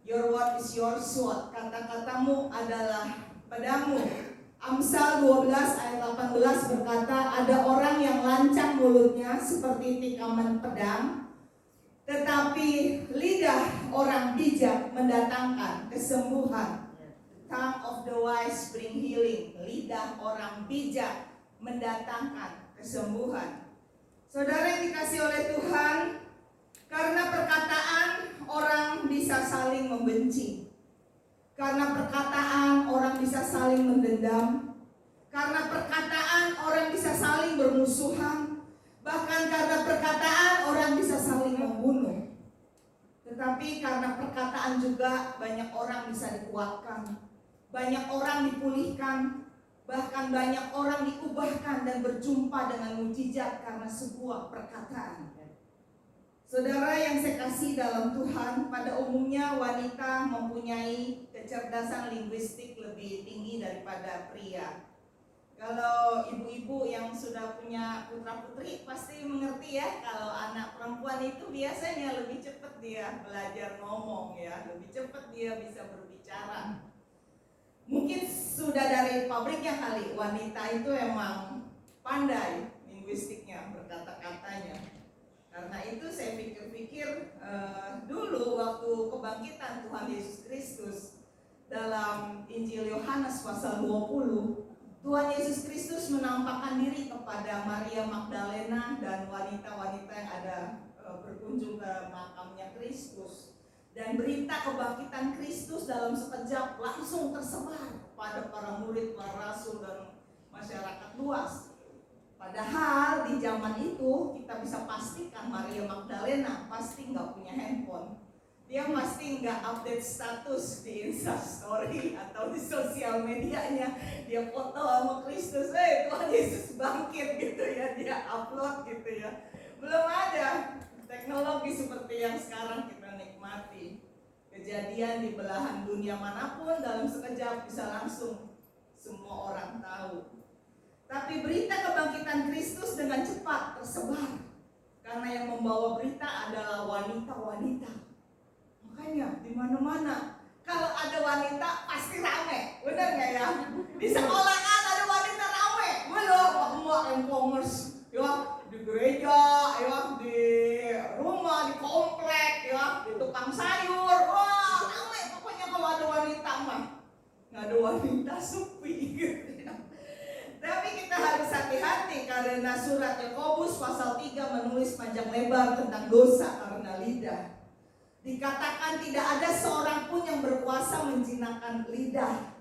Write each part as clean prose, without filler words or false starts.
Your word is your sword. Kata-katamu adalah pedamu. Amsal 12 ayat 18 berkata, ada orang yang lancang mulutnya seperti tikaman pedang, tetapi lidah orang bijak mendatangkan kesembuhan. The tongue of the wise bring healing. Lidah orang bijak mendatangkan kesembuhan. Saudara yang dikasih oleh Tuhan, karena perkataan orang bisa saling membenci. Karena perkataan orang bisa saling mendendam. Karena perkataan orang bisa saling bermusuhan. Bahkan karena perkataan orang bisa saling membunuh. Tetapi karena perkataan juga banyak orang bisa dikuatkan. Banyak orang dipulihkan. Bahkan banyak orang diubahkan dan berjumpa dengan mukjizat karena sebuah perkataan. Saudara yang saya kasih dalam Tuhan, pada umumnya wanita mempunyai kecerdasan linguistik lebih tinggi daripada pria. Kalau ibu-ibu yang sudah punya putra-putri pasti mengerti ya, kalau anak perempuan itu biasanya lebih cepat dia belajar ngomong ya, lebih cepat dia bisa berbicara. Mungkin sudah dari pabriknya kali, wanita itu emang pandai linguistiknya, berkata-katanya. Karena itu saya pikir-pikir dulu waktu kebangkitan Tuhan Yesus Kristus dalam Injil Yohanes pasal 20, Tuhan Yesus Kristus menampakkan diri kepada Maria Magdalena dan wanita-wanita yang ada berkunjung ke makamnya Kristus. Dan berita kebangkitan Kristus dalam sekejap langsung tersebar pada para murid, para rasul dan masyarakat luas. Padahal di zaman itu kita bisa pastikan Maria Magdalena pasti nggak punya handphone. Dia pasti nggak update status di Instastory atau di sosial medianya. Dia foto sama Kristus, Tuhan Yesus bangkit gitu ya, dia upload gitu ya. Belum ada teknologi seperti yang sekarang kita nikmati. Kejadian di belahan dunia manapun dalam sekejap bisa langsung semua orang tahu. Tapi berita kebangkitan Kristus dengan cepat tersebar karena yang membawa berita adalah wanita-wanita. Makanya di mana-mana kalau ada wanita pasti rame, benar nggak ya? Di sekolahan ada wanita rame, belum emak e-commerce, ya di gereja, ya di rumah, di komplek, ya di tukang sayur, wah rame pokoknya kalau ada wanita mah. Nggak ada wanita sepi gitu ya. Tapi kita harus hati-hati karena surat Yakobus pasal 3 menulis panjang lebar tentang dosa karena lidah. Dikatakan tidak ada seorang pun yang berkuasa menjinakkan lidah.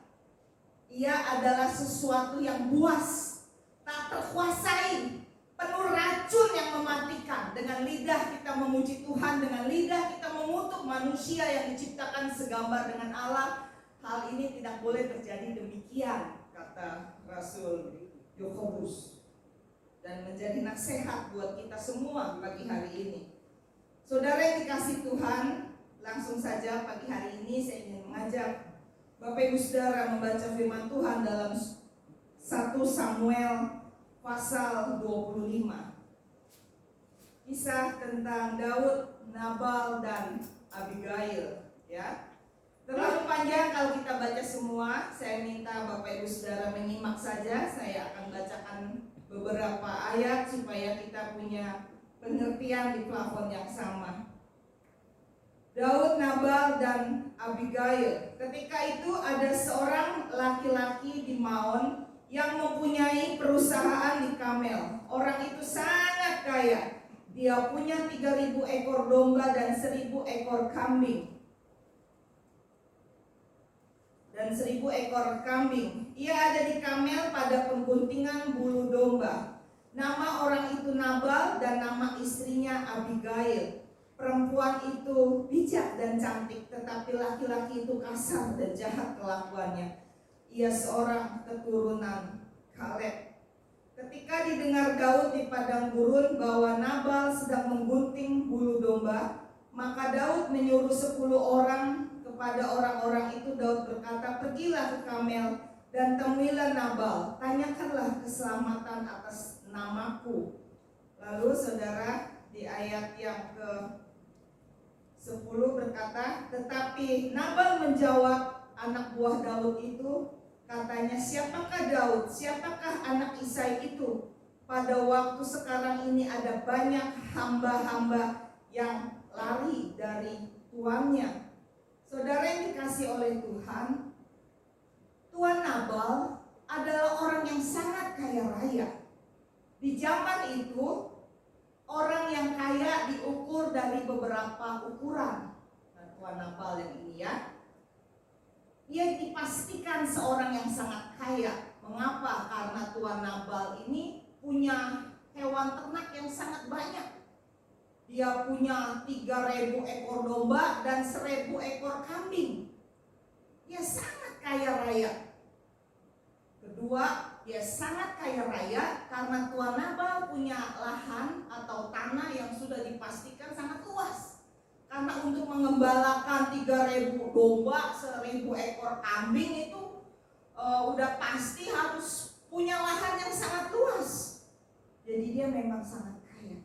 Ia adalah sesuatu yang buas, tak terkuasai, penuh racun yang mematikan. Dengan lidah kita memuji Tuhan, dengan lidah kita mengutuk manusia yang diciptakan segambar dengan Allah. Hal ini tidak boleh terjadi demikian, kata Rasul Yakobus, dan menjadi nasihat buat kita semua pagi hari ini. Saudara yang dikasih Tuhan, langsung saja pagi hari ini saya ingin mengajak Bapak Ibu Saudara membaca firman Tuhan dalam 1 Samuel pasal 25. Kisah tentang Daud, Nabal dan Abigail ya. Terlalu panjang kalau kita baca semua. Saya minta Bapak Ibu Saudara menyimak saja. Saya akan bacakan beberapa ayat supaya kita punya pengertian di plafon yang sama. Daud, Nabal dan Abigail. Ketika itu ada seorang laki-laki di Maon yang mempunyai perusahaan di Kamel. Orang itu sangat kaya. Dia punya 3.000 ekor domba dan 1.000 ekor kambing. Dan 1.000 ekor kambing. Ia ada di Kamel pada pengguntingan bulu domba. Nama orang itu Nabal dan nama istrinya Abigail. Perempuan itu bijak dan cantik, tetapi laki-laki itu kasar dan jahat kelakuannya. Ia seorang keturunan Kaleb. Ketika didengar Daud di padang gurun bahwa Nabal sedang menggunting bulu domba, maka Daud menyuruh 10 orang. Kepada orang-orang itu Daud berkata, pergilah ke Kamel dan temuilah Nabal, tanyakanlah keselamatan atas namaku. Lalu saudara di ayat yang ke 10 berkata, tetapi Nabal menjawab anak buah Daud itu, katanya, siapakah Daud? Siapakah anak Isai itu? Pada waktu sekarang ini ada banyak hamba-hamba yang lari dari tuannya. Saudara yang dikasih oleh Tuhan, Tuan Nabal adalah orang yang sangat kaya raya. Di zaman itu, orang yang kaya diukur dari beberapa ukuran. Nah, Tuan Nabal yang ini ya, ia dipastikan seorang yang sangat kaya. Mengapa? Karena Tuan Nabal ini punya hewan ternak yang sangat banyak. Dia punya 3.000 ekor domba dan 1.000 ekor kambing. Dia sangat kaya raya. Kedua, dia sangat kaya raya karena Tuan Nabal punya lahan atau tanah yang sudah dipastikan sangat luas. Karena untuk mengembalakan 3.000 domba, 1.000 ekor kambing itu udah pasti harus punya lahan yang sangat luas. Jadi dia memang sangat kaya.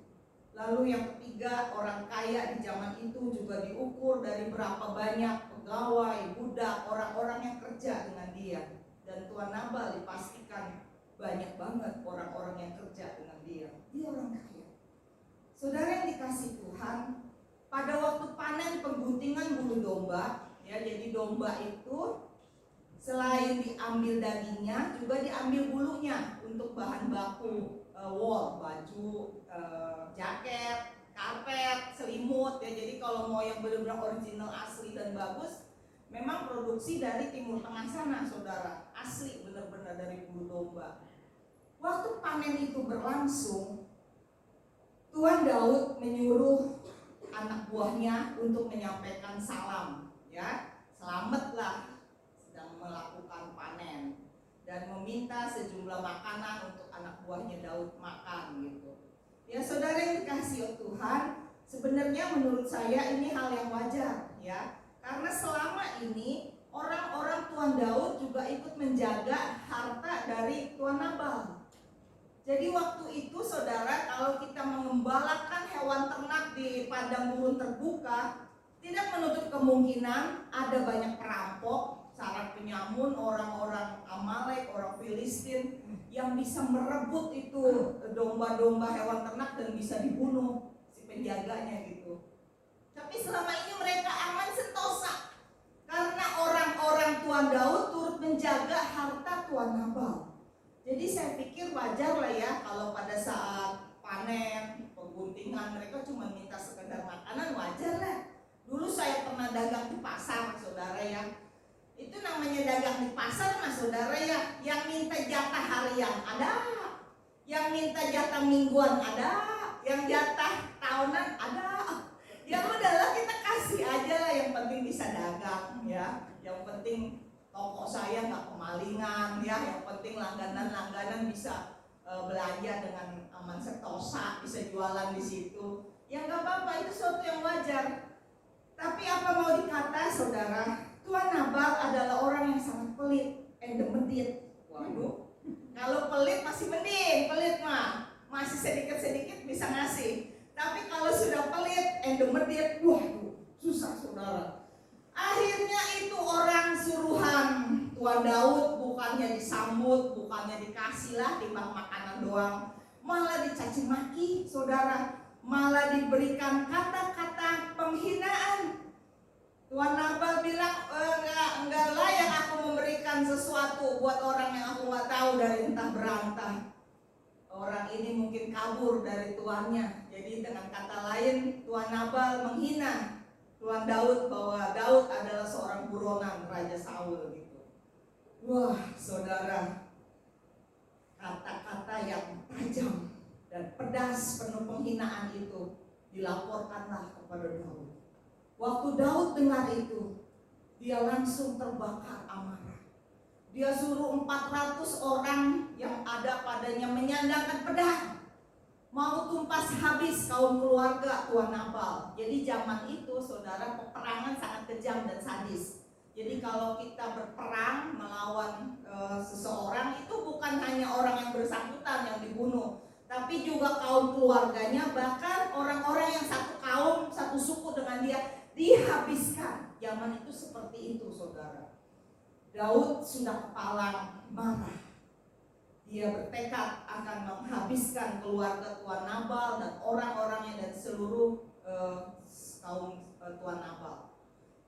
Lalu yang ketiga, orang kaya di zaman itu juga diukur dari berapa banyak pegawai, budak, orang-orang yang kerja dengan dia. Dan Tuan Nabal dipastikan banyak banget orang-orang yang kerja dengan dia. Dia orang kaya. Saudara yang dikasih Tuhan, pada waktu panen pengguntingan bulu domba, ya, jadi domba itu selain diambil dagingnya, juga diambil bulunya untuk bahan baku wool, baju, jaket, karpet, selimut, ya. Jadi kalau mau yang benar-benar original, asli dan bagus, memang produksi dari Timur Tengah sana, saudara, asli benar-benar dari bulu domba. Waktu panen itu berlangsung, Tuan Daud menyuruh anak buahnya untuk menyampaikan salam, ya, selamatlah sedang melakukan panen, dan meminta sejumlah makanan untuk anak buahnya Daud makan gitu. Ya, saudara yang dikasihi Tuhan, sebenarnya menurut saya ini hal yang wajar, ya. Karena selama ini orang-orang Tuan Daud juga ikut menjaga harta dari Tuan Nabal. Jadi waktu itu, saudara, kalau kita mengembalakan hewan ternak di padang gurun terbuka, tidak menutup kemungkinan ada banyak perampok, syarat penyamun, orang-orang Amalek, orang Filistin yang bisa merebut itu domba-domba hewan ternak dan bisa dibunuh si penjaganya gitu. Tapi selama ini mereka aman sentosa karena orang-orang Tuan Daud turut menjaga harta Tuan Nabal. Jadi saya pikir wajar lah ya kalau pada saat panen, pengguntingan mereka cuma minta sekedar makanan, wajar lah. Dulu saya pernah dagang di pasar, saudara ya. Itu namanya dagang di pasar, mas saudara ya. Yang minta jatah harian ada, yang minta jatah mingguan ada, yang jatah tahunan ada. Ya udahlah, kita kasih aja lah, yang penting bisa dagang ya. Yang penting toko saya nggak kemalingan ya. Yang penting langganan-langganan bisa belanja dengan aman sentosa, bisa jualan di situ. Ya nggak apa-apa, itu sesuatu yang wajar. Tapi apa mau dikata, saudara, Tuan Nabal adalah orang yang sangat pelit, medit. Waduh, kalau pelit masih mending, pelit mah masih sedikit-sedikit bisa ngasih. Tapi kalau sudah pelit, medit, waduh, susah, saudara. Akhirnya itu orang suruhan Tuan Daud bukannya disambut, bukannya dikasih lah timbang makanan doang, malah dicaci maki, saudara. Malah diberikan kata-kata penghinaan. Tuan Nabal bilang, enggak layak aku memberikan sesuatu buat orang yang aku nggak tahu dari entah berantah. Orang ini mungkin kabur dari tuannya. Jadi dengan kata lain, Tuan Nabal menghina Tuan Daud bahwa Daud adalah seorang buronan Raja Saul gitu. Wah, saudara, kata-kata yang tajam dan pedas penuh penghinaan itu dilaporkanlah kepada Daud. Waktu Daud dengar itu, dia langsung terbakar amarah. Dia suruh 400 orang yang ada padanya menyandangkan pedang, mau tumpas habis kaum keluarga Tuan Nabal. Jadi zaman itu, saudara, peperangan sangat kejam dan sadis. Jadi kalau kita berperang melawan seseorang, itu bukan hanya orang yang bersangkutan yang dibunuh, tapi juga kaum keluarganya, bahkan orang-orang yang satu kaum, satu suku dengan dia dihabiskan. Zaman itu seperti itu, saudara. Daud sudah kepalang marah. Dia bertekad akan menghabiskan keluarga Tuan Nabal dan orang-orangnya dan seluruh kaum Tuan Nabal.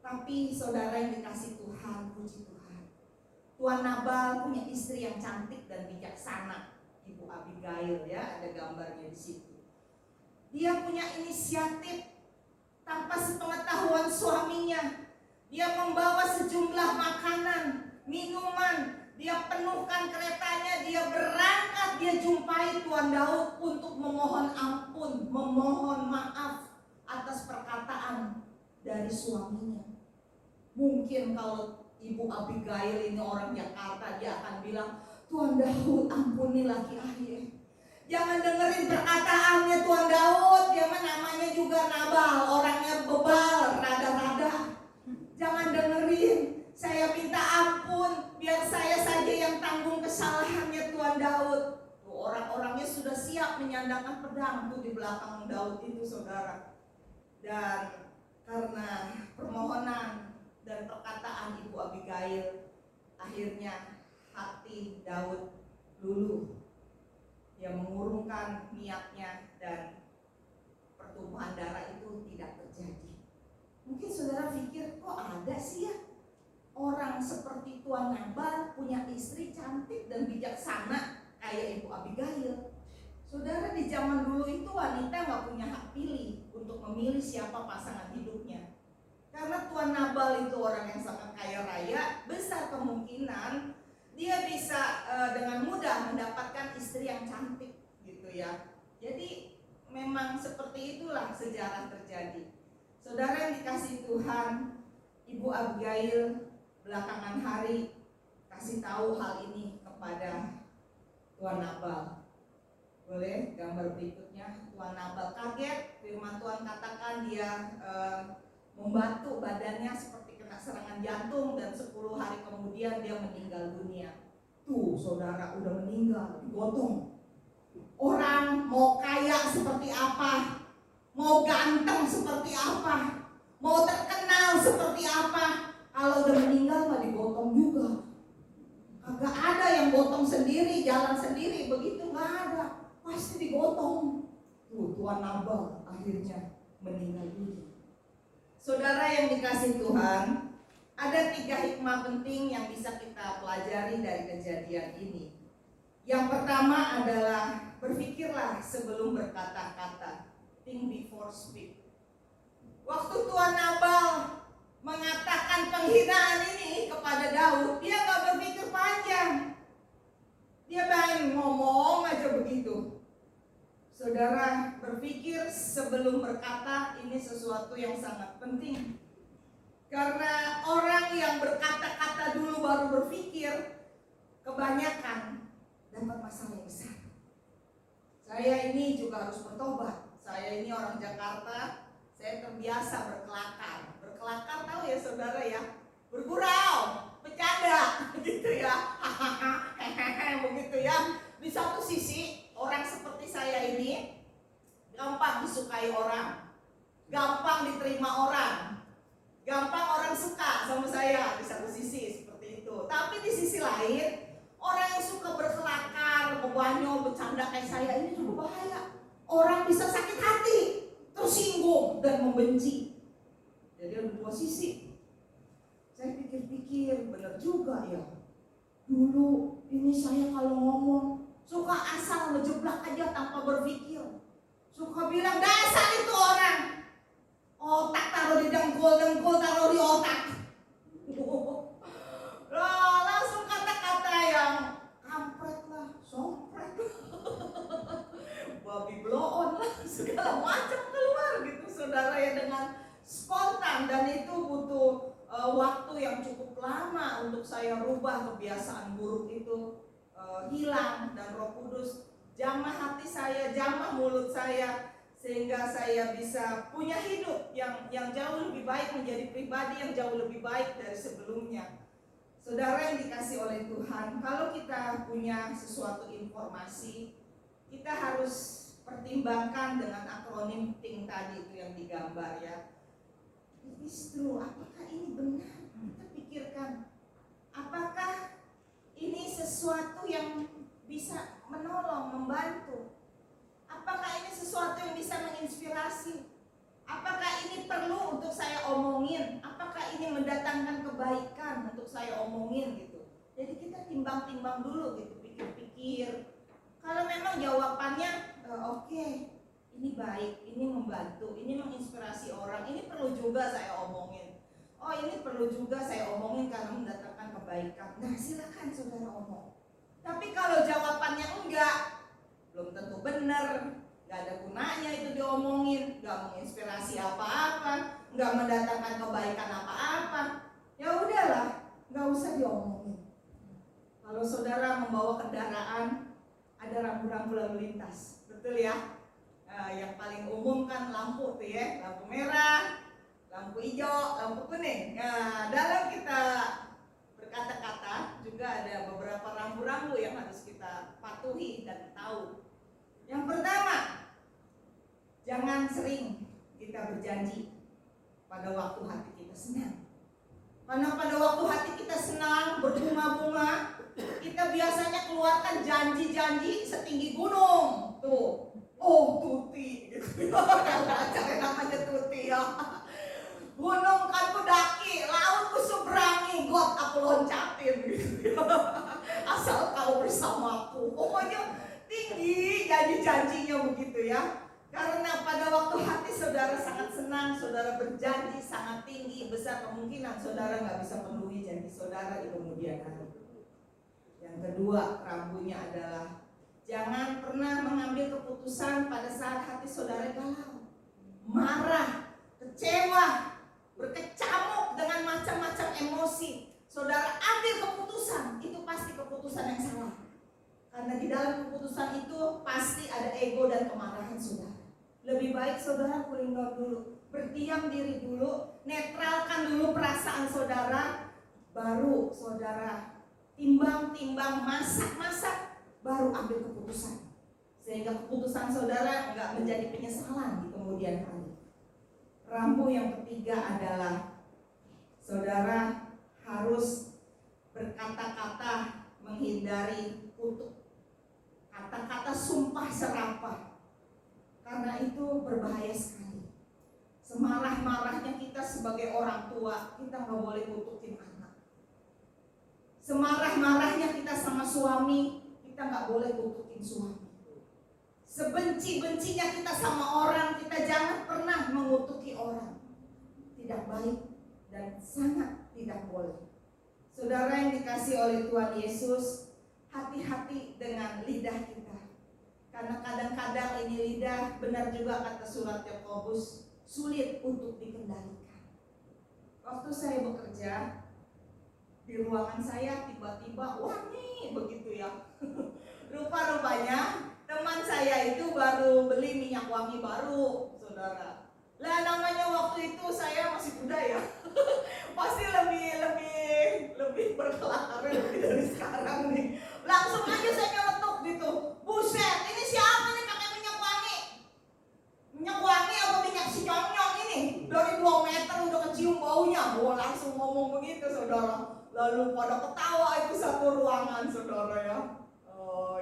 Tapi saudara yang dikasih Tuhan, puji Tuhan, Tuan Nabal punya istri yang cantik dan bijaksana, Ibu Abigail, ya, ada gambarnya di situ. Dia punya inisiatif tanpa sepengetahuan suaminya. Dia membawa sejumlah makanan, minuman, dia penuhkan keretanya, dia berangkat, dia jumpai Tuan Daud untuk memohon ampun, memohon maaf atas perkataan dari suaminya. Mungkin kalau Ibu Abigail ini orang Jakarta, dia akan bilang, Tuan Daud, ampuni laki ayah. Jangan dengerin perkataannya Tuan Daud, dia namanya juga Nabal, orangnya bebal, rada-rada. Jangan dengerin, saya minta ampun, biar saya saja yang tanggung kesalahannya Tuan Daud. Orang-orangnya sudah siap menyandangkan pedang tuh di belakang Daud itu, saudara. Dan karena permohonan dan perkataan Ibu Abigail, akhirnya hati Daud luluh. Dia mengurungkan niatnya dan pertumpahan darah itu tidak terjadi. Mungkin saudara pikir, kok ada sih ya orang seperti Tuan Nabal punya istri cantik dan bijaksana kayak Ibu Abigail. Saudara, di zaman dulu itu wanita nggak punya hak pilih untuk memilih siapa pasangan hidupnya. Karena Tuan Nabal itu orang yang sangat kaya raya, besar kemungkinan dia bisa dengan mudah mendapatkan istri yang cantik gitu ya. Jadi memang seperti itulah sejarah terjadi. Saudara yang dikasih Tuhan, Ibu Abigail belakangan hari kasih tahu hal ini kepada Tuan Nabal. Boleh gambar berikutnya. Tuan Nabal kaget, firman Tuhan katakan dia membatu badannya seperti kena serangan jantung dan 10 hari kemudian dia meninggal dunia. Tuh saudara, udah meninggal, digotong. Orang mau kaya seperti apa, mau ganteng seperti apa, mau terkenal seperti apa, kalau udah meninggal mah digotong juga. Kagak ada yang gotong sendiri, jalan sendiri, begitu nggak ada, pasti digotong. Tuh Tuan Nabal akhirnya meninggal dunia. Saudara yang dikasih Tuhan, ada 3 hikmah penting yang bisa kita pelajari dari kejadian ini. Yang pertama adalah berpikirlah sebelum berkata-kata. Think before speak. Waktu Tuan Nabal mengatakan penghinaan ini kepada Daud, dia gak berpikir panjang. Dia main ngomong aja begitu. Saudara, berpikir sebelum berkata ini sesuatu yang sangat penting. Karena orang yang berkata-kata dulu baru berpikir, kebanyakan dapat masalah yang besar. Saya ini juga harus bertobat. Saya ini orang Jakarta, saya terbiasa berkelakar. Berkelakar tahu ya saudara ya? Bergurau, bercanda gitu ya. Begitu ya. Di satu sisi, orang seperti saya ini gampang disukai orang, gampang diterima orang, gampang orang suka sama saya di satu sisi seperti itu. Tapi di sisi lain, orang yang suka berkelakar, ngebanyol, bercanda kayak saya ini juga bahaya. Orang bisa sakit hati, tersinggung dan membenci. Jadi ada 2 sisi. Saya pikir-pikir, benar juga ya. Dulu ini saya kalau ngomong suka asal ngejeblak aja tanpa berpikir. Suka bilang dasar itu orang. Otak taruh di dengkul, dengkul taruh di otak. Langsung kata-kata yang kampret lah, sompret babi bloon lah, segala macam keluar gitu saudara ya, dengan spontan. Dan itu butuh waktu yang cukup lama untuk saya rubah kebiasaan buruk itu hilang, dan Roh Kudus jamah hati saya, jamah mulut saya, sehingga saya bisa punya hidup yang jauh lebih baik, menjadi pribadi yang jauh lebih baik dari sebelumnya. Saudara yang dikasih oleh Tuhan, kalau kita punya sesuatu informasi, kita harus pertimbangkan dengan akronim THINK tadi itu yang digambar ya. it is true. Apakah ini benar? Kita pikirkan, apakah ini sesuatu yang bisa menolong, membantu? Apakah ini sesuatu yang bisa menginspirasi? Apakah ini perlu untuk saya omongin? Apakah ini mendatangkan kebaikan untuk saya omongin gitu? Jadi kita timbang-timbang dulu gitu, pikir-pikir. Kalau memang jawabannya oke, ini baik, ini membantu, ini menginspirasi orang, ini perlu juga saya omongin. Oh, ini perlu juga saya omongin karena mendatangkan kebaikan. Nah, silakan saudara omong. Tapi kalau jawabannya enggak, belum tentu benar, nggak ada gunanya itu diomongin, nggak menginspirasi apa-apa, nggak mendatangkan kebaikan apa-apa. Ya udahlah, nggak usah diomongin. Kalau saudara membawa kendaraan, ada rambu-rambu lalu lintas, betul ya? Yang paling umum kan lampu tuh ya, lampu merah, lampu hijau, lampu kuning. Nah, dalam kita berkata-kata juga ada beberapa rambu-rambu yang harus kita patuhi dan tahu. Yang pertama, jangan sering kita berjanji pada waktu hati kita senang. Karena pada waktu hati kita senang, berbunga-bunga, kita biasanya keluarkan janji-janji setinggi gunung. Tuh, oh Tuti, gitu. Acara namanya Tuti ya. Gunung kan ku daki, laut ku seberangi, got aku loncatin gitu. Asal kau bersamaku. Pokoknya tinggi janji-janjinya begitu ya. Karena pada waktu hati saudara sangat senang, saudara berjanji sangat tinggi, besar kemungkinan saudara nggak bisa penuhi janji saudara di kemudian hari. Yang kedua, rambunya adalah jangan pernah mengambil keputusan pada saat hati saudara galau, marah, kecewa, berkecamuk dengan macam-macam emosi. Saudara ambil keputusan, itu pasti keputusan yang salah. Karena di dalam keputusan itu pasti ada ego dan kemarahan saudara. Lebih baik saudara cooling down dulu, berdiam diri dulu, netralkan dulu perasaan saudara, baru saudara timbang-timbang, masak-masak, baru ambil keputusan. Sehingga keputusan saudara enggak menjadi penyesalan di kemudian hari. Rambu yang ketiga adalah saudara harus berkata-kata menghindari kutuk, kata-kata sumpah serapah. Karena itu berbahaya sekali. Semarah-marahnya kita sebagai orang tua, kita nggak boleh kutukin anak. Semarah-marahnya kita sama suami, kita nggak boleh kutukin suami. Sebenci-bencinya kita sama orang, kita jangan pernah mengutuki orang. Tidak baik dan sangat tidak boleh. Saudara yang dikasih oleh Tuhan Yesus, hati-hati dengan lidah kita. Karena kadang-kadang ini lidah, benar juga kata surat Yakobus, sulit untuk dikendalikan. Waktu saya bekerja, di ruangan saya tiba-tiba wangi begitu ya. Rupa-rupanya teman saya itu baru beli minyak wangi baru, saudara. Lah namanya waktu itu saya masih muda ya. Pasti lebih berkelakar lebih dari sekarang nih. Langsung aja saya nyeletuk gitu. Buset, ini siapa nih pakai minyak wangi? Minyak wangi apa minyak si nyong-nyong ini? Dari 2 meter udah kecium baunya. Gua langsung ngomong begitu, saudara. Lalu pada ketawa itu satu ruangan, saudara ya.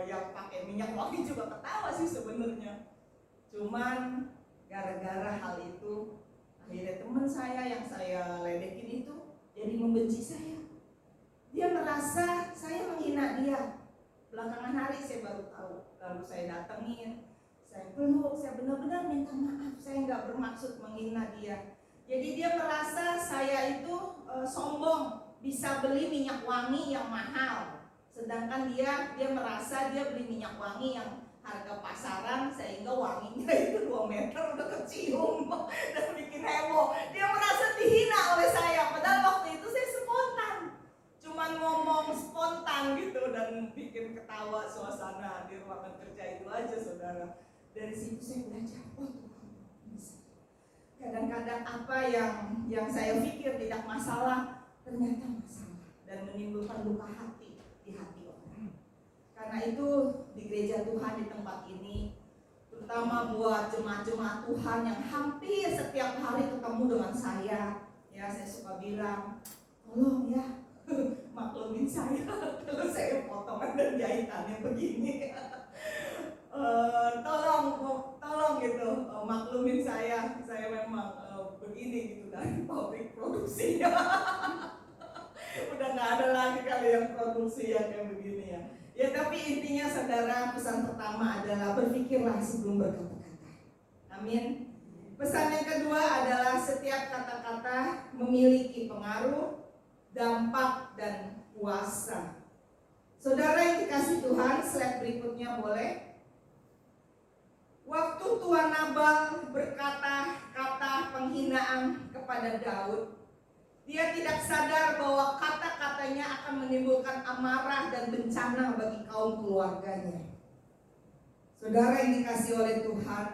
Yang pakai minyak wangi juga ketawa sih sebenarnya. Cuman gara-gara hal itu, akhirnya teman saya yang saya ledekin itu jadi membenci saya. Dia merasa saya menghina dia. Belakangan hari saya baru tahu. Lalu saya datengin, saya peluk, saya benar-benar minta maaf. Saya nggak bermaksud menghina dia. Jadi dia merasa saya itu sombong, bisa beli minyak wangi yang mahal. Sedangkan dia merasa dia beli minyak wangi yang harga pasaran, sehingga wanginya itu 2 meter udah kecium dan bikin heboh. Dia merasa dihina oleh saya, padahal waktu itu saya spontan, cuman ngomong spontan gitu dan bikin ketawa suasana di ruangan kerja itu aja, saudara. Dari situ saya belajar, oh Tuhan bisa. Kadang-kadang apa yang saya pikir tidak masalah, ternyata masalah dan menimbulkan luka hati di hati orang. Karena itu di gereja Tuhan di tempat ini, terutama buat jemaat-jemaat Tuhan yang hampir setiap hari ketemu dengan zaman saya, ya saya suka bilang, tolong ya maklumin saya kalau saya potongan dan jahitannya begini. Tolong gitu, maklumin saya memang begini gitu dari pabrik produksinya. Udah nggak ada lagi kali yang produksi yang kayak begini ya. Ya tapi intinya saudara, pesan pertama adalah berpikirlah sebelum berkata-kata. Amin. Pesan yang kedua adalah setiap kata-kata memiliki pengaruh, dampak, dan kuasa. Saudara yang dikasih Tuhan, slide berikutnya boleh. Waktu Tuan Nabal berkata-kata penghinaan kepada Daud, dia tidak sadar bahwa kata-katanya akan menimbulkan amarah dan bencana bagi kaum keluarganya. Saudara yang dikasih oleh Tuhan,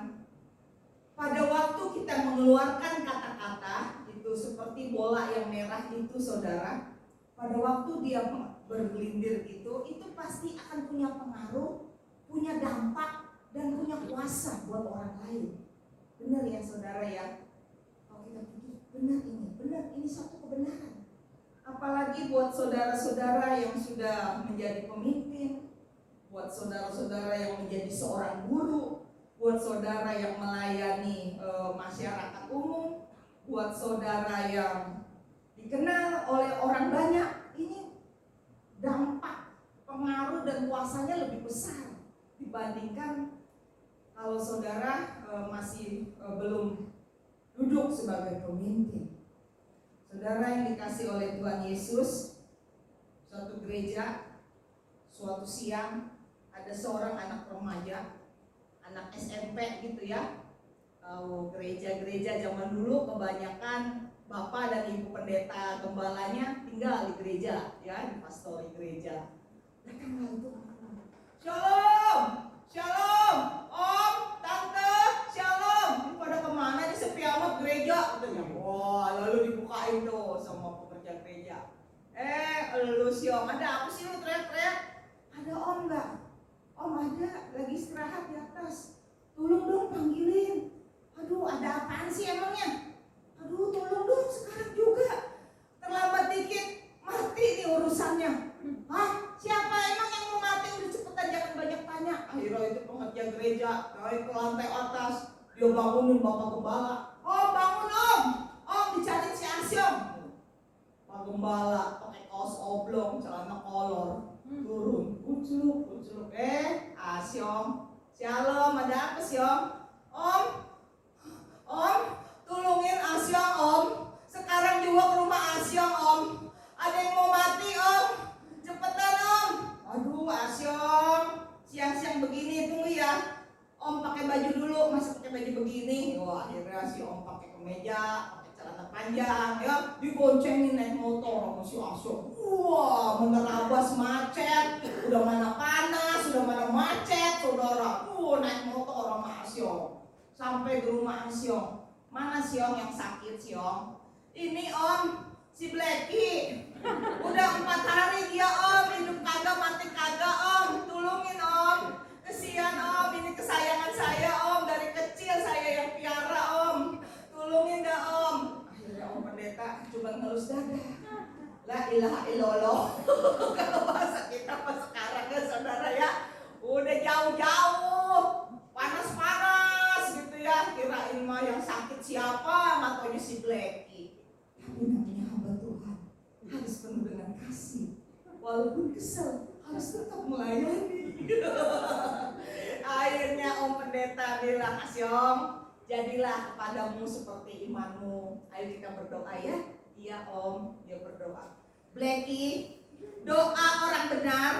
pada waktu kita mengeluarkan kata-kata, itu seperti bola yang merah itu saudara, pada waktu dia bergelindir itu pasti akan punya pengaruh, punya dampak, dan punya kuasa buat orang lain. Benar ya saudara ya? Kalau kita pikir benar ini satu kebenaran. Apalagi buat saudara-saudara yang sudah menjadi pemimpin, buat saudara-saudara yang menjadi seorang guru, buat saudara yang melayani masyarakat umum, buat saudara yang dikenal oleh orang banyak, ini dampak, pengaruh dan kuasanya lebih besar dibandingkan kalau saudara masih belum duduk sebagai pemimpin. Saudara yang dikasih oleh Tuhan Yesus, suatu gereja, suatu siang ada seorang anak remaja, anak SMP gitu ya. Gereja-gereja zaman dulu kebanyakan bapak dan ibu pendeta gembalanya tinggal di gereja, ya, di pastori gereja. Datanglah itu anak-anak. Shalom, om, tante, shalom. Ini pada kemana nih, sepi amat gereja? Katanya. Wah, lalu dibukain tuh sama pekerja gereja. Lu siom, ada apa sih lu teriak-teriak? Ada om nggak? Om ada, lagi istirahat di atas. Tolong dong panggilin. Aduh, ada apaan sih emangnya? Aduh, tolong dong sekarang juga. Terlambat dikit, mati nih urusannya. Hah? Siapa emang yang mau mati? Udah cepetan, jangan banyak tanya. Akhirnya itu pengerja gereja naik ke lantai atas. Dia bangunin bapak gembala. Om, bangun om. Om, dicari si Asyong. Pak gembala pakai kaos oblong, celana kolor, turun, kuculuk. Asyong, shalom, ada apa sih om? Om, tolongin Asyong om. Sekarang juga ke rumah Asyong om. Ada yang mau mati om. Cepetan om. Aduh Asyong, siang-siang begini tunggu ya. Om pakai baju dulu, masa pakai baju begini? Wah, akhirnya si om pakai kemeja, pakai celana panjang, ya, digoncengin naik motor sama si Asyong. Wah, menerabas macet. Udah mana panas, udah mana macet, saudara. Naik motor sama Asyong. Sampai ke rumah Asyong. Mana Syong yang sakit Syong? Ini om, si Blacky. Udah 4 hari dia om, hidup kagak mati kagak om. Tolongin om. Kesian om, ini kesayangan saya om. Dari kecil saya yang piara om. Tolongin dah om. Akhirnya om pendeta cuma ngelus dada. La ilaha illallah. Kalau bahasa kita pas sekarang ya saudara ya, udah jauh-jauh, panas-panas gitu ya. Kirain mah yang sakit siapa, matanya si Blacky. Tapi namanya hamba Tuhan harus penuh dengan kasih. Walaupun kesel, harus tetap melayani. Akhirnya om pendeta bilang, Asyong, jadilah kepadamu seperti imanmu. Ayo kita berdoa ya. Iya om, dia berdoa. Blacky, doa orang benar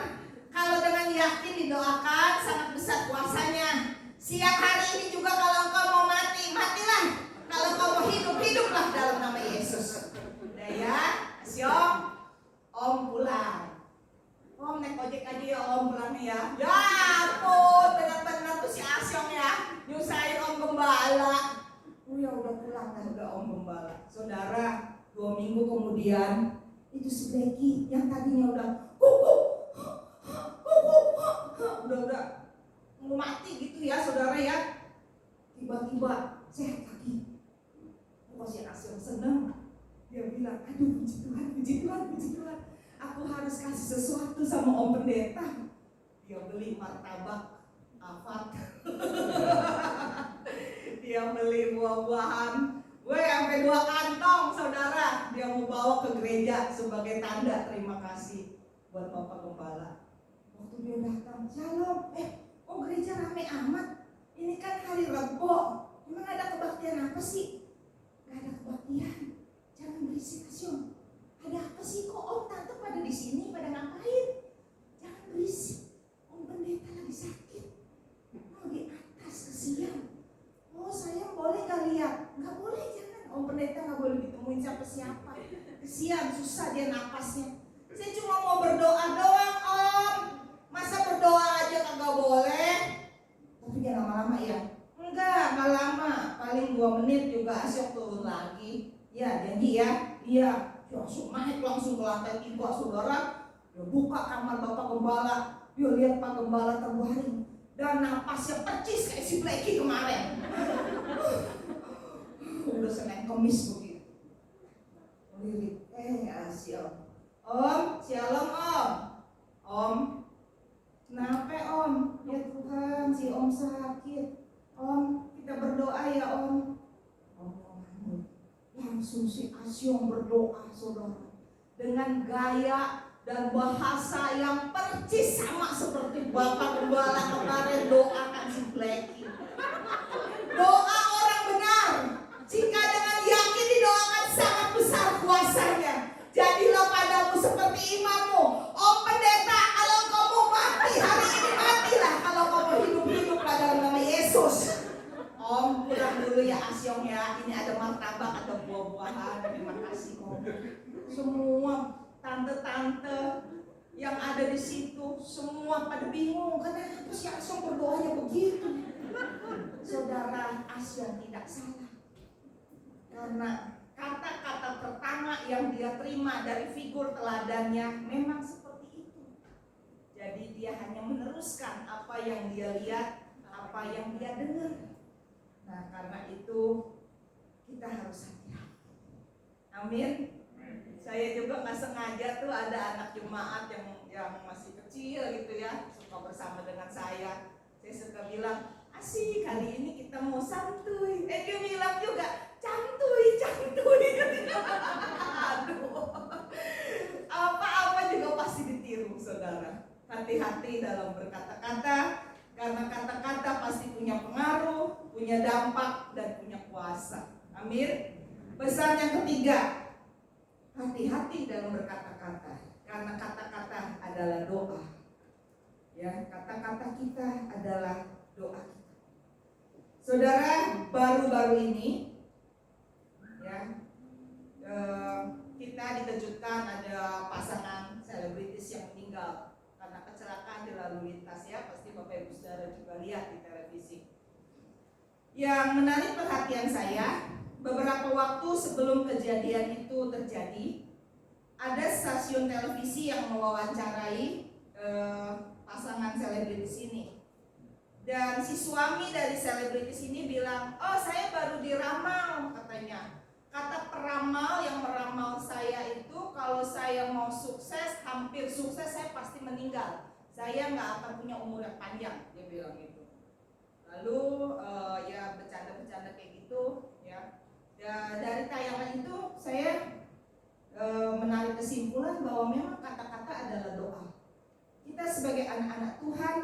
kalau dengan yakin didoakan sangat besar kuasanya. Siang hari ini juga kalau engkau mau mati, matilah. Kalau engkau mau hidup, hiduplah dalam nama Yesus. Udah ya, Asyong, om pulang. Om naik ojek aja ya om pulangnya ya. Ya ampun, benar-benar tuh si Asyong ya nyusahin om gembala. Ya udah pulang dah, udah om gembala. Saudara, 2 minggu kemudian itu si Blacky yang tadinya udah udah mau mati gitu ya saudara ya, tiba-tiba sehat lagi. Kok si Asyong jiwa. Aku harus kasih sesuatu sama Om Pendeta. Dia beli martabak Afat. Dia beli buah-buahan. Gue sampai 2 kantong, saudara. Dia mau bawa ke gereja sebagai tanda terima kasih buat Bapak Gembala. Waktu dia datang, Shalom. Kok gereja rame amat? Ini kan hari Rebo. Emang ada kebaktian apa sih? Gak ada kebaktian. Jangan berisik, Asyong. Ada apa sih kok Om Tante pada di sini, pada ngapain? Jangan berisik. Om Pendeta lagi sakit. Mau di atas, kesian. Oh sayang boleh gak lihat? Gak boleh, jangan. Om Pendeta gak boleh ditemuin siapa-siapa. Kesian, susah dia napasnya. Saya cuma mau berdoa doang Om. Masa berdoa aja kagak boleh? Tapi dia lama-lama ya? Enggak lama. Paling 2 menit juga Asyok turun lagi. Ya janji ya? Iya. Langsung naik langsung ke lantai 3, saudara. Dia buka kamar Bapak Gembala. Dia lihat Pak Gembala terbaring. Dan napasnya percis kayak si Blacky kemarin. Udah Senin Kemis begitu. Lirik, Asyok. Om, shalom Om. Om, kenapa Om? Ya Tuhan, si Om sakit. Om, kita berdoa ya Om. Langsung si Asyong berdoa, saudara. Dengan gaya dan bahasa yang percis sama seperti Bapak Gembala kemarin doakan si Blacky. Doa orang benar. Jika dengan yakin didoakan sangat besar kuasanya. Jadilah padamu seperti imammu. Om Pendeta, kalau kamu mati hari ini matilah. Kalau kamu hidup-hiduplah dalam nama Yesus. Om pulang dulu ya Asyong ya. Ini ada martabak, ada buah-buahan. Terima kasih Om. Semua tante-tante yang ada di situ semua pada bingung. Kenapa si Asyong berdoanya begitu? Saudara, Asyong tidak salah. Karena kata-kata pertama yang dia terima dari figur teladannya memang seperti itu. Jadi dia hanya meneruskan apa yang dia lihat, apa yang dia dengar. Nah karena itu kita harus hati-hati. Amin. Saya juga nggak sengaja tuh ada anak jemaat yang masih kecil gitu ya, suka bersama dengan saya. Saya suka bilang, asik kali ini kita mau santuy. Dia bilang juga, cantuy. Aduh, apa-apa juga pasti ditiru, saudara. Hati-hati dalam berkata-kata, karena kata-kata pasti punya pengaruh, punya dampak, dan punya kuasa. Amin. Pesan yang ketiga, hati-hati dalam berkata-kata, karena kata-kata adalah doa. Ya, kata-kata kita adalah doa kita. Saudara, baru-baru ini ya kita dikejutkan ada pasangan selebritis yang meninggal karena kecelakaan di lalu lintas ya. Pasti Bapak Ibu Saudara juga lihat di televisi. Yang menarik perhatian saya, beberapa waktu sebelum kejadian itu terjadi, ada stasiun televisi yang mewawancarai pasangan selebritis ini. Dan si suami dari selebritis ini bilang, oh saya baru diramal katanya. Kata peramal yang meramal saya itu, kalau saya mau sukses, hampir sukses, saya pasti meninggal. Saya nggak akan punya umur yang panjang, dia bilang gitu. Lalu ya bercanda-bercanda kayak gitu ya. Dari tayangan itu saya menarik kesimpulan bahwa memang kata-kata adalah doa. Kita sebagai anak-anak Tuhan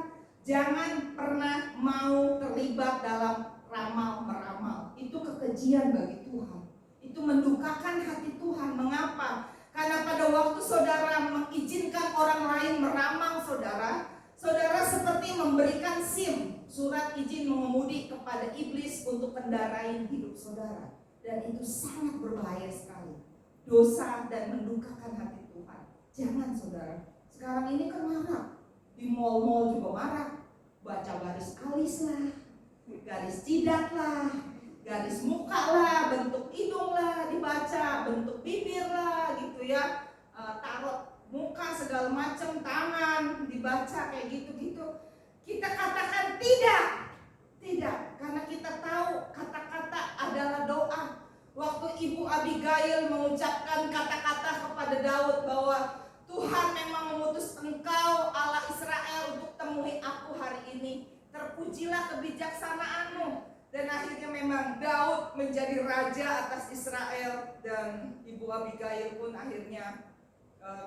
jangan pernah mau terlibat dalam ramal-meramal. Itu kekejian bagi Tuhan. Itu mendukakan hati Tuhan. Mengapa? Karena pada waktu saudara mengizinkan orang lain meramal saudara, saudara seperti memberikan SIM, surat izin mengemudi kepada iblis untuk kendarai hidup saudara. Dan itu sangat berbahaya sekali. Dosa dan mendukakan hati Tuhan. Jangan saudara. Sekarang ini kan marah. Di mall-mall juga marah. Baca garis alis lah, garis jidat lah, garis muka lah, bentuk hidung lah dibaca, bentuk bibir lah gitu ya, taruh muka segala macam, tangan dibaca kayak gitu-gitu. Kita katakan tidak, karena kita tahu kata-kata adalah doa. Waktu Ibu Abigail mengucapkan kata-kata kepada Daud bahwa Tuhan memang mengutus engkau Allah Israel untuk temui aku hari ini. Terpujilah kebijaksanaanmu. Dan akhirnya memang Daud menjadi raja atas Israel. Dan Ibu Abigail pun akhirnya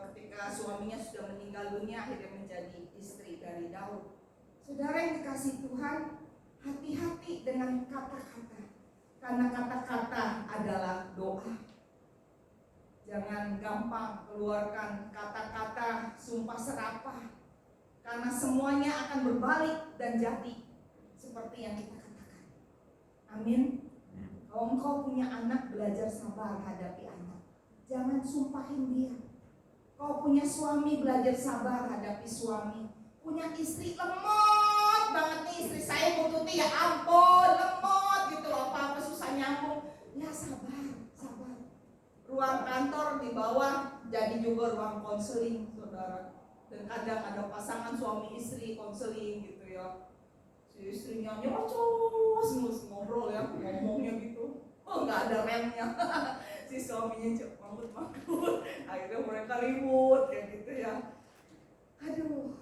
ketika suaminya sudah meninggal dunia akhirnya menjadi istri dari Daud. Saudara yang dikasihi Tuhan, hati-hati dengan kata-kata. Karena kata-kata adalah doa. Jangan gampang keluarkan kata-kata sumpah serapah. Karena semuanya akan berbalik dan jadi seperti yang kita katakan. Amin. Kalau engkau punya anak, belajar sabar hadapi anak. Jangan sumpahin dia. Kau punya suami, belajar sabar hadapi suami. Punya istri, lemot banget nih istri saya Bu Tuti, ya ampun, lemot gitu loh, apa-apa susah nyambung. Ya sabar. Ruang kantor di bawah jadi juga ruang konseling, saudara. Dan kadang ada pasangan suami istri konseling gitu ya. Si istrinya nyocos ngobrol ya, ngomongnya gitu. Oh nggak ada remnya. Si suaminya manggut. Akhirnya mereka ribut kayak gitu ya. Aduh,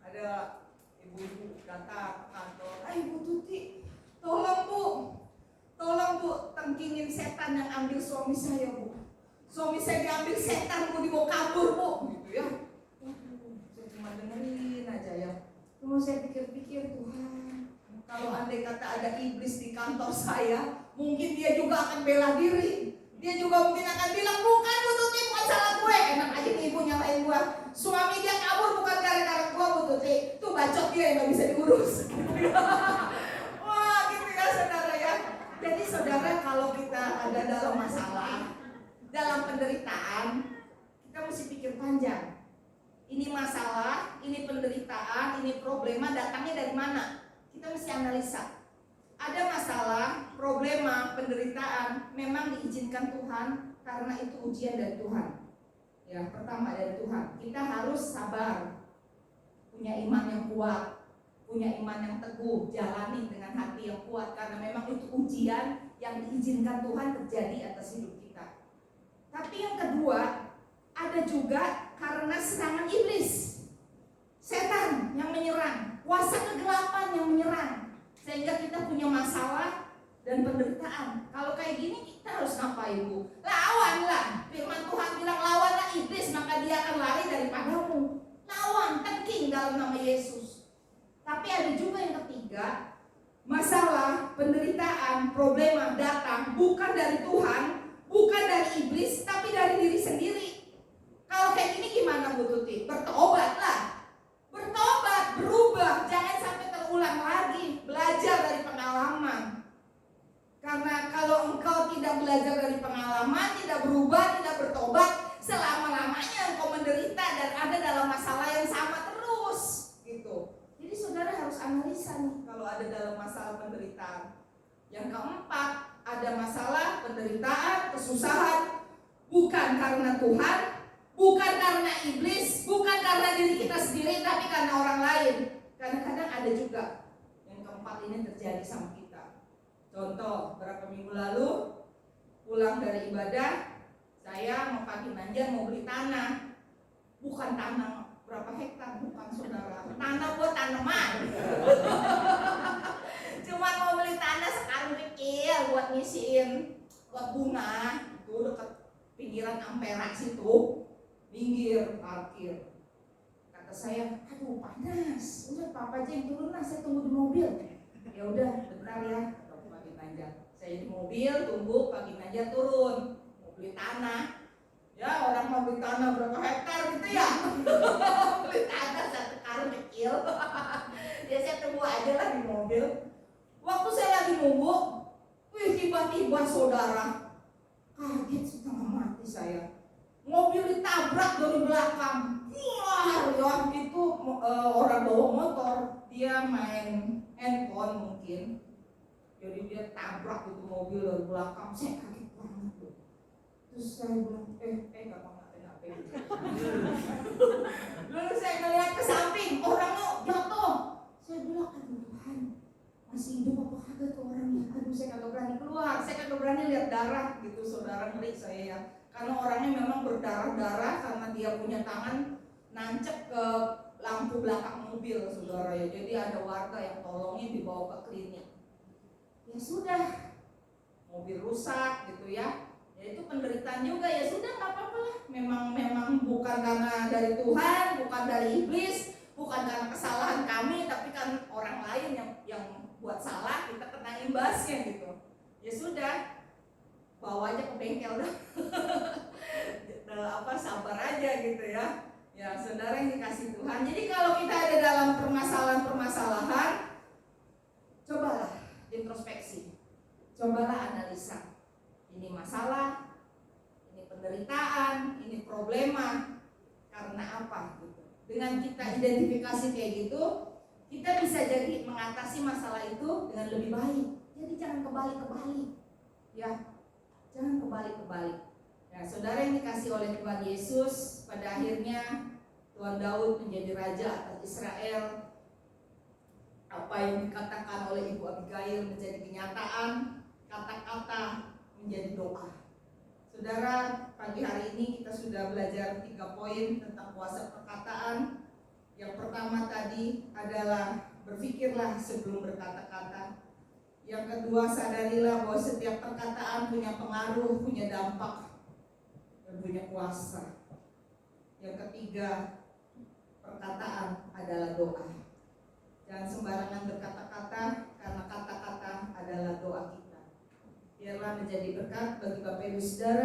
ada ibu-ibu datang ke kantor. Ibu Tuti, tolong bu, tengkingin setan yang ambil suami saya bu. Suami saya diambil setan bu, dibawa kabur bu, gitu ya. Saya cuma dengerin aja ya. Lalu saya pikir-pikir, Tuhan, kalau andai kata ada iblis di kantor saya, mungkin dia juga akan bela diri. Dia juga mungkin akan bilang, bukan Bu Tuti, bukan salah gue. Enak aja nih ibu nyalain gue. Suami dia kabur bukan gara-gara gue Bu Tuti. Tuh bacot dia yang gak bisa diurus. Wah gitu ya saudara ya. Jadi saudara, kalau kita ada dalam masalah, dalam penderitaan, kita mesti pikir panjang. Ini masalah, ini penderitaan, ini problema, datangnya dari mana? Kita mesti analisa. Ada masalah, problema, penderitaan memang diizinkan Tuhan karena itu ujian dari Tuhan. Ya, pertama dari Tuhan. Kita harus sabar, punya iman yang kuat, punya iman yang teguh, jalani dengan hati yang kuat karena memang itu ujian yang diizinkan Tuhan terjadi atas hidup kita. Tapi yang kedua, ada juga karena serangan iblis, setan yang menyerang, kuasa kegelapan yang menyerang, sehingga kita punya masalah dan penderitaan. Kalau kayak gini kita harus ngapain Bu? Lawanlah. Firman Tuhan bilang lawanlah iblis maka dia akan lari daripadamu. Lawan, tengking dalam nama Yesus. Tapi ada juga yang ketiga, masalah, penderitaan, problema datang bukan dari Tuhan, bukan dari iblis, tapi dari diri sendiri. Kalau kayak gini gimana Bu Tuti? Bertobatlah. Bertobat, berubah, jangan sampai terulang lagi. Belajar dari pengalaman. Karena kalau engkau tidak belajar dari pengalaman, tidak berubah, tidak bertobat, selama-lamanya engkau menderita dan ada dalam masalah yang sama terus gitu. Jadi saudara harus analisa nih kalau ada dalam masalah penderitaan. Yang keempat, ada masalah penderitaan, kesusahan bukan karena Tuhan, bukan karena iblis, bukan karena diri kita sendiri, tapi karena orang lain. Kadang-kadang ada juga yang keempat ini terjadi sama kita. Contoh, beberapa minggu lalu pulang dari ibadah, saya mau pagi nanjar mau beli tanah. Bukan tanah berapa hektar, bukan saudara. Tanah buat tanaman. Cuman mau beli tanah sekarang kecil buat ngisiin buat bunga. Itu dekat pinggiran Ampera situ. Minggir, parkir. Kata saya, aduh panas. Udah papa aja yang turun lah, saya tunggu di mobil. Ya udah, bentar ya. Pagi Nanjar. Saya di mobil tunggu Pagi Nanjar turun. Mau beli tanah. Ya orang mau beli tanah berapa hektar gitu ya. Beli tanah satu karung kecil. Ya saya tunggu aja lah di mobil. Waktu saya lagi nunggu, tiba-tiba saudara, kaget setengah mati saya. Mobil ditabrak dari belakang. Wah, ya itu orang bawa motor, dia main handphone mungkin. Jadi dia tabrak itu mobil dari belakang. Saya kaget banget tuh. Terus saya bilang, gak apa-apa. Lalu saya ngeliat ke samping, orangnya jatuh. Saya bilang, aduh Tuhan, masih hidup apa kagak tuh orangnya? Aduh, saya kagak berani keluar, saya kagak berani lihat darah gitu, saudara, ngeri saya ya. Karena orangnya memang berdarah-darah karena dia punya tangan nancep ke lampu belakang mobil, saudara ya. Jadi ada warga yang tolongin dibawa ke klinik. Ya sudah, mobil rusak gitu ya. Ya itu penderitaan juga, ya sudah nggak apa-apa lah. Memang bukan karena dari Tuhan, bukan dari iblis, bukan karena kesalahan kami, tapi kan orang lain yang buat salah, kita kena imbasnya gitu. Ya sudah, bawa aja ke bengkel dah. Sabar aja gitu ya. Ya saudara yang dikasih Tuhan. Jadi kalau kita ada dalam permasalahan, cobalah introspeksi, cobalah analisa. Ini masalah, ini penderitaan, ini problema, karena apa gitu. Dengan kita identifikasi kayak gitu, kita bisa jadi mengatasi masalah itu dengan lebih baik. Jadi jangan kebalik-kebalik, ya, jangan kebalik-kebalik. Ya, saudara yang dikasih oleh Tuhan Yesus, pada akhirnya Tuhan Daud menjadi raja atas Israel. Apa yang dikatakan oleh Ibu Abigail menjadi kenyataan, kata-kata menjadi doa. Saudara, pagi hari ini kita sudah belajar 3 poin tentang kuasa perkataan. Yang pertama tadi adalah berpikirlah sebelum berkata-kata. Yang kedua, sadarilah bahwa setiap perkataan punya pengaruh, punya dampak, dan punya kuasa. Yang ketiga, perkataan adalah doa. Jangan sembarangan berkata-kata, karena kata-kata adalah doa kita. Biarlah menjadi berkat bagi Bapak Ibu Saudara.